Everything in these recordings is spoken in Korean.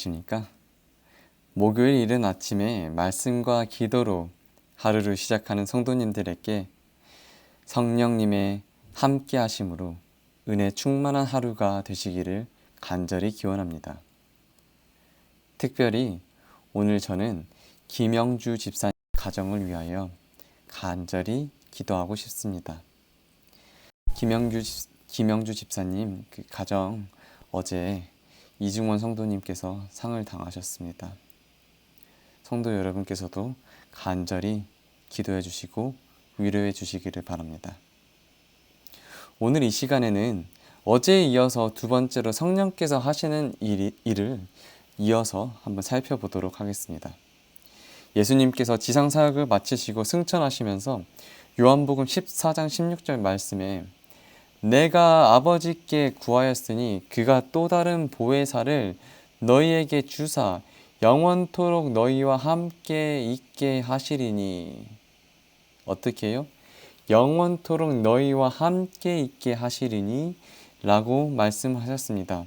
안녕하십니까? 목요일 이른 아침에 말씀과 기도로 하루를 시작하는 성도님들에게 성령님의 함께 하심으로 은혜 충만한 하루가 되시기를 간절히 기원합니다. 특별히 오늘 저는 김영주 집사님 가정을 위하여 간절히 기도하고 싶습니다. 김영주 집사님 그 가정 어제 이중원 성도님께서 상을 당하셨습니다. 성도 여러분께서도 간절히 기도해 주시고 위로해 주시기를 바랍니다. 오늘 이 시간에는 어제에 이어서 두 번째로 성령께서 하시는 일을 이어서 한번 살펴보도록 하겠습니다. 예수님께서 지상사역을 마치시고 승천하시면서 요한복음 14장 16절 말씀에 내가 아버지께 구하였으니 그가 또 다른 보혜사를 너희에게 주사 영원토록 너희와 함께 있게 하시리니. 어떻게 해요? 영원토록 너희와 함께 있게 하시리니 라고 말씀하셨습니다.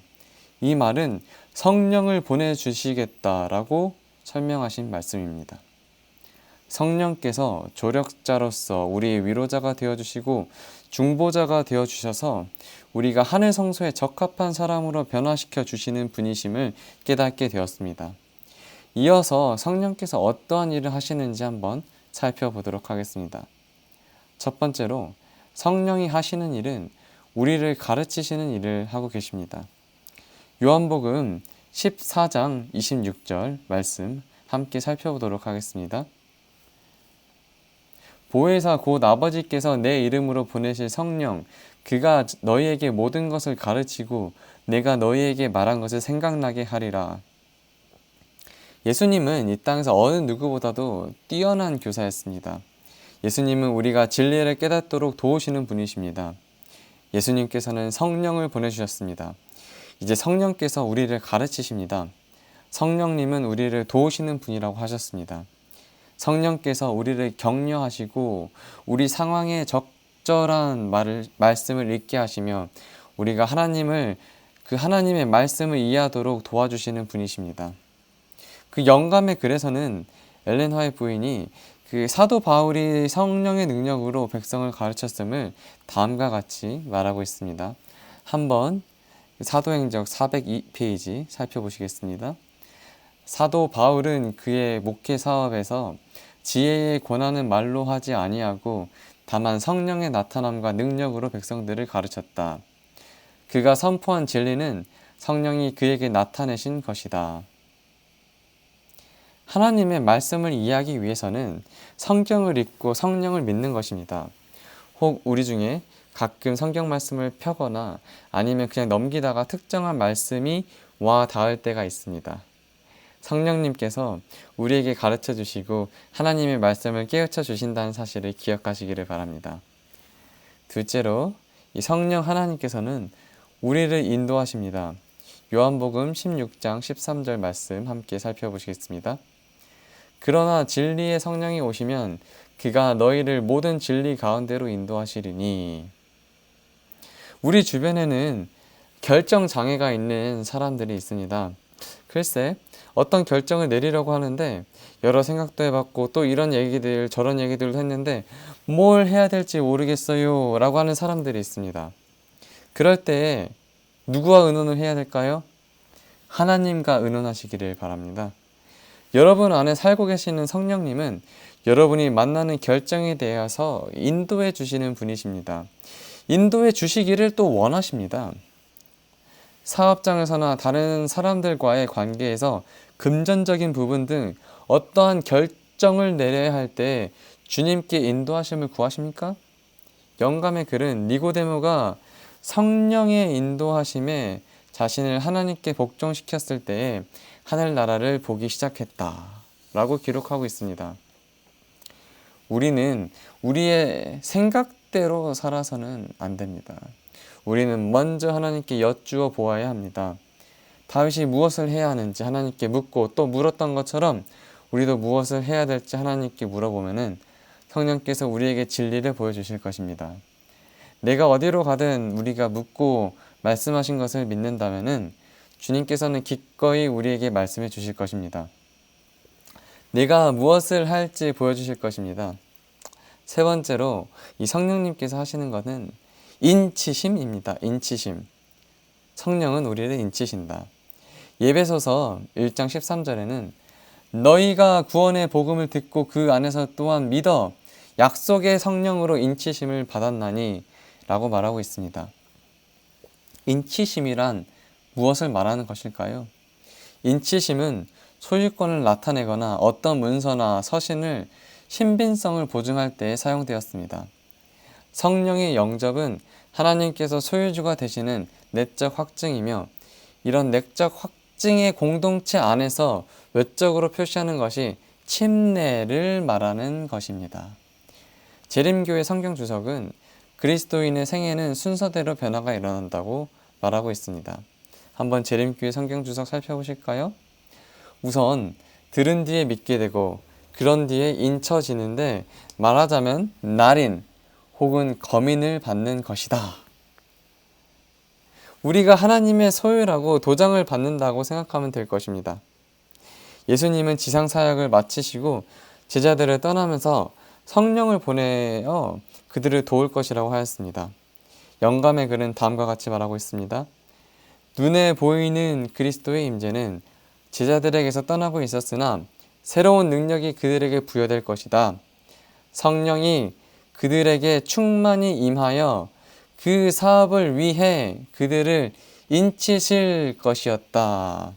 이 말은 성령을 보내주시겠다라고 설명하신 말씀입니다. 성령께서 조력자로서 우리의 위로자가 되어주시고 중보자가 되어주셔서 우리가 하늘 성소에 적합한 사람으로 변화시켜 주시는 분이심을 깨닫게 되었습니다. 이어서 성령께서 어떠한 일을 하시는지 한번 살펴보도록 하겠습니다. 첫 번째로 성령이 하시는 일은 우리를 가르치시는 일을 하고 계십니다. 요한복음 14장 26절 말씀 함께 살펴보도록 하겠습니다. 보혜사 곧 아버지께서 내 이름으로 보내실 성령 그가 너희에게 모든 것을 가르치고 내가 너희에게 말한 것을 생각나게 하리라. 예수님은 이 땅에서 어느 누구보다도 뛰어난 교사였습니다. 예수님은 우리가 진리를 깨닫도록 도우시는 분이십니다. 예수님께서는 성령을 보내주셨습니다. 이제 성령께서 우리를 가르치십니다. 성령님은 우리를 도우시는 분이라고 하셨습니다. 성령께서 우리를 격려하시고 우리 상황에 적절한 말씀을 읽게 하시며 우리가 하나님의 말씀을 이해하도록 도와주시는 분이십니다. 그 영감의 글에서는 엘렌 화이트 부인이 그 사도 바울이 성령의 능력으로 백성을 가르쳤음을 다음과 같이 말하고 있습니다. 한번 사도행적 402페이지 살펴보시겠습니다. 사도 바울은 그의 목회 사업에서 지혜의 권한은 말로 하지 아니하고 다만 성령의 나타남과 능력으로 백성들을 가르쳤다. 그가 선포한 진리는 성령이 그에게 나타내신 것이다. 하나님의 말씀을 이해하기 위해서는 성경을 읽고 성령을 믿는 것입니다. 혹 우리 중에 가끔 성경 말씀을 펴거나 아니면 그냥 넘기다가 특정한 말씀이 와 닿을 때가 있습니다. 성령님께서 우리에게 가르쳐 주시고 하나님의 말씀을 깨우쳐 주신다는 사실을 기억하시기를 바랍니다. 둘째로 이 성령 하나님께서는 우리를 인도하십니다. 요한복음 16장 13절 말씀 함께 살펴보시겠습니다. 그러나 진리의 성령이 오시면 그가 너희를 모든 진리 가운데로 인도하시리니. 우리 주변에는 결정 장애가 있는 사람들이 있습니다. 글쎄 어떤 결정을 내리려고 하는데 여러 생각도 해봤고 또 이런 얘기들 저런 얘기들도 했는데 뭘 해야 될지 모르겠어요 라고 하는 사람들이 있습니다. 그럴 때 누구와 의논을 해야 될까요? 하나님과 의논하시기를 바랍니다. 여러분 안에 살고 계시는 성령님은 여러분이 만나는 결정에 대해서 인도해 주시는 분이십니다. 인도해 주시기를 또 원하십니다. 사업장에서나 다른 사람들과의 관계에서 금전적인 부분 등 어떠한 결정을 내려야 할 때 주님께 인도하심을 구하십니까? 영감의 글은 니고데모가 성령의 인도하심에 자신을 하나님께 복종시켰을 때에 하늘나라를 보기 시작했다 라고 기록하고 있습니다. 우리는 우리의 생각대로 살아서는 안 됩니다. 우리는 먼저 하나님께 여쭈어 보아야 합니다. 다윗이 무엇을 해야 하는지 하나님께 묻고 또 물었던 것처럼 우리도 무엇을 해야 될지 하나님께 물어보면은 성령께서 우리에게 진리를 보여주실 것입니다. 내가 어디로 가든 우리가 묻고 말씀하신 것을 믿는다면은 주님께서는 기꺼이 우리에게 말씀해 주실 것입니다. 내가 무엇을 할지 보여주실 것입니다. 세 번째로 이 성령님께서 하시는 것은 인치심입니다. 인치심. 성령은 우리를 인치신다. 예배소서 1장 13절에는 너희가 구원의 복음을 듣고 그 안에서 또한 믿어 약속의 성령으로 인치심을 받았나니 라고 말하고 있습니다. 인치심이란 무엇을 말하는 것일까요? 인치심은 소유권을 나타내거나 어떤 문서나 서신을 신빙성을 보증할 때에 사용되었습니다. 성령의 영접은 하나님께서 소유주가 되시는 내적 확증이며 이런 내적 확증의 공동체 안에서 외적으로 표시하는 것이 침례를 말하는 것입니다. 재림교회 성경주석은 그리스도인의 생애는 순서대로 변화가 일어난다고 말하고 있습니다. 한번 재림교회 성경주석 살펴보실까요? 우선 들은 뒤에 믿게 되고 그런 뒤에 인쳐지는데 말하자면 날인 혹은 거민을 받는 것이다. 우리가 하나님의 소유라고 도장을 받는다고 생각하면 될 것입니다. 예수님은 지상사역을 마치시고 제자들을 떠나면서 성령을 보내어 그들을 도울 것이라고 하였습니다. 영감의 글은 다음과 같이 말하고 있습니다. 눈에 보이는 그리스도의 임재는 제자들에게서 떠나고 있었으나 새로운 능력이 그들에게 부여될 것이다. 성령이 그들에게 충만히 임하여 그 사업을 위해 그들을 인치실 것이었다.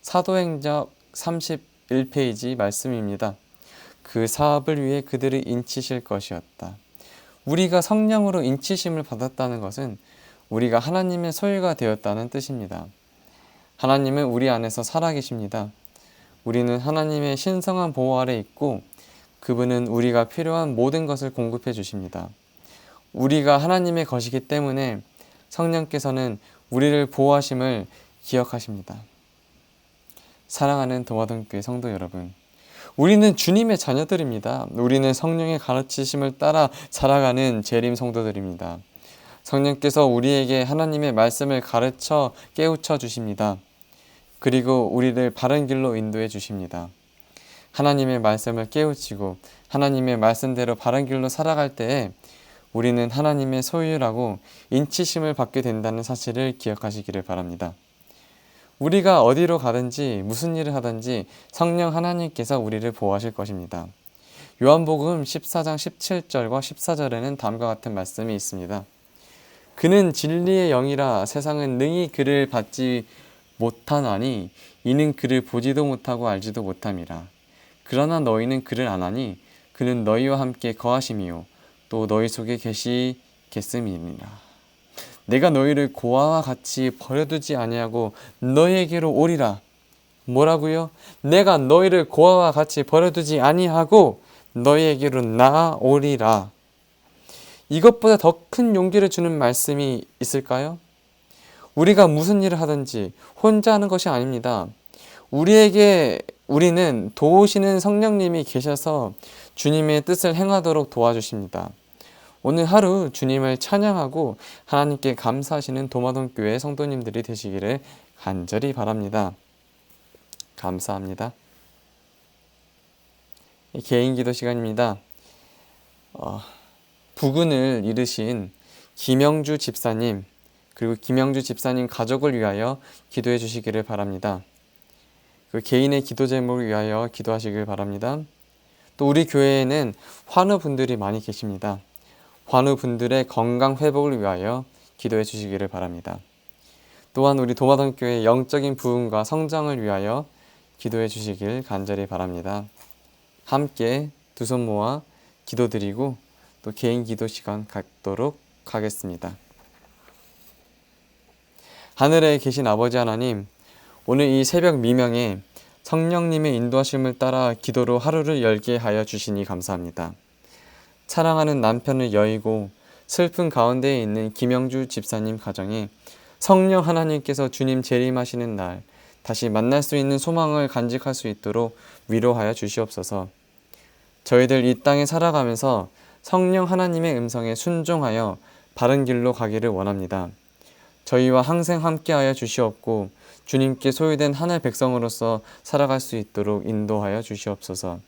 사도행적 31페이지 말씀입니다. 그 사업을 위해 그들을 인치실 것이었다. 우리가 성령으로 인치심을 받았다는 것은 우리가 하나님의 소유가 되었다는 뜻입니다. 하나님은 우리 안에서 살아계십니다. 우리는 하나님의 신성한 보호 아래 있고 그분은 우리가 필요한 모든 것을 공급해 주십니다. 우리가 하나님의 것이기 때문에 성령께서는 우리를 보호하심을 기억하십니다. 사랑하는 도마동교회 성도 여러분, 우리는 주님의 자녀들입니다. 우리는 성령의 가르치심을 따라 살아가는 재림 성도들입니다. 성령께서 우리에게 하나님의 말씀을 가르쳐 깨우쳐 주십니다. 그리고 우리를 바른 길로 인도해 주십니다. 하나님의 말씀을 깨우치고 하나님의 말씀대로 바른 길로 살아갈 때에 우리는 하나님의 소유라고 인치심을 받게 된다는 사실을 기억하시기를 바랍니다. 우리가 어디로 가든지 무슨 일을 하든지 성령 하나님께서 우리를 보호하실 것입니다. 요한복음 14장 17절과 14절에는 다음과 같은 말씀이 있습니다. 그는 진리의 영이라 세상은 능히 그를 받지 못하나니 이는 그를 보지도 못하고 알지도 못함이라. 그러나 너희는 그를 아나니 그는 너희와 함께 거하심이요 또 너희 속에 계시겠음이니라. 내가 너희를 고아와 같이 버려두지 아니하고 너희에게로 오리라. 뭐라고요? 내가 너희를 고아와 같이 버려두지 아니하고 너희에게로 나아오리라. 이것보다 더 큰 용기를 주는 말씀이 있을까요? 우리가 무슨 일을 하든지 혼자 하는 것이 아닙니다. 우리는 도우시는 성령님이 계셔서 주님의 뜻을 행하도록 도와주십니다. 오늘 하루 주님을 찬양하고 하나님께 감사하시는 도마동교회 성도님들이 되시기를 간절히 바랍니다. 감사합니다. 개인 기도 시간입니다. 부근을 잃으신 김영주 집사님 그리고 김영주 집사님 가족을 위하여 기도해 주시기를 바랍니다. 그 개인의 기도 제목을 위하여 기도하시길 바랍니다. 또 우리 교회에는 환우분들이 많이 계십니다. 환우분들의 건강 회복을 위하여 기도해 주시기를 바랍니다. 또한 우리 도마동교회의 영적인 부흥과 성장을 위하여 기도해 주시길 간절히 바랍니다. 함께 두 손 모아 기도드리고 또 개인 기도 시간 갖도록 하겠습니다. 하늘에 계신 아버지 하나님, 오늘 이 새벽 미명에 성령님의 인도하심을 따라 기도로 하루를 열게 하여 주시니 감사합니다. 사랑하는 남편을 여의고 슬픈 가운데에 있는 김영주 집사님 가정에 성령 하나님께서 주님 재림하시는 날 다시 만날 수 있는 소망을 간직할 수 있도록 위로하여 주시옵소서. 저희들 이 땅에 살아가면서 성령 하나님의 음성에 순종하여 바른 길로 가기를 원합니다. 저희와 항상 함께하여 주시옵고 주님께 소유된 하나의 백성으로서 살아갈 수 있도록 인도하여 주시옵소서.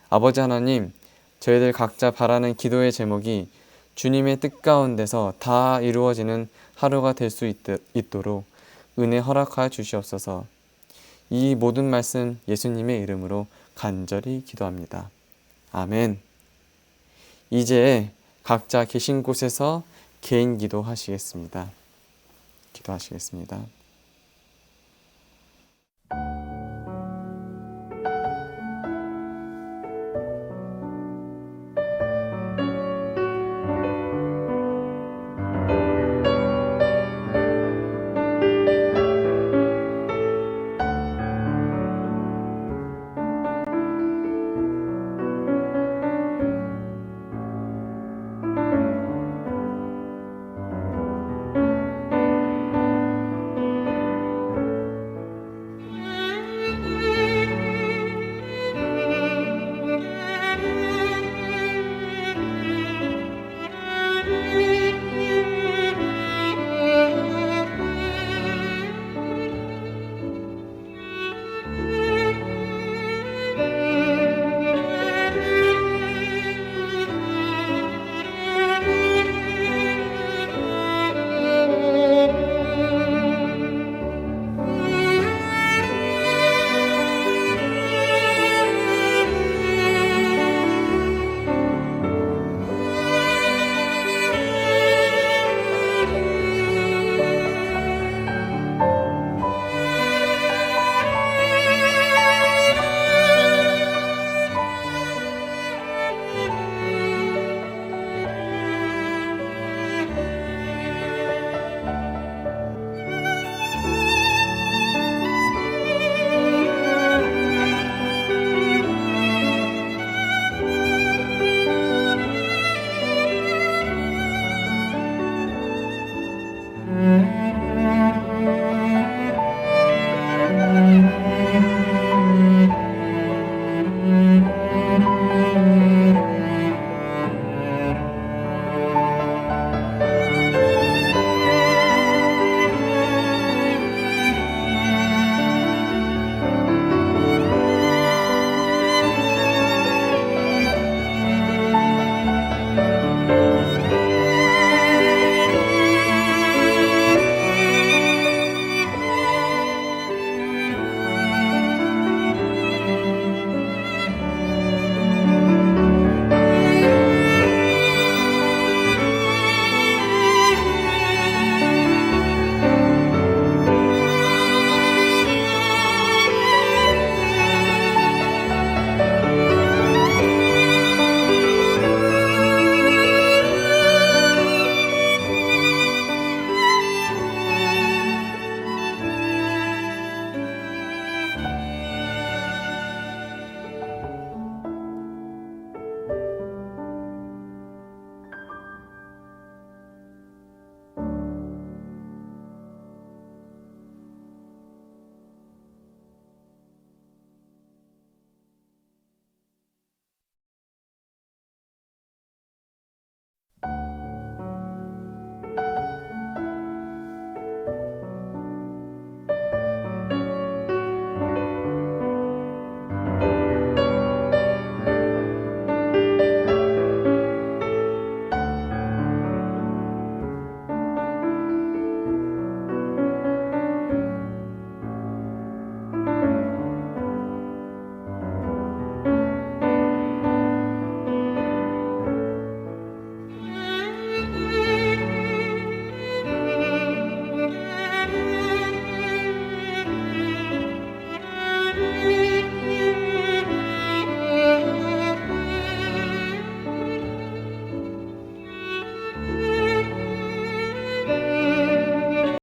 아버지 하나님, 저희들 각자 바라는 기도의 제목이 주님의 뜻 가운데서 다 이루어지는 하루가 될 수 있도록 은혜 허락하여 주시옵소서. 이 모든 말씀 예수님의 이름으로 간절히 기도합니다. 아멘. 이제 각자 계신 곳에서 개인 기도하시겠습니다. 기도하시겠습니다.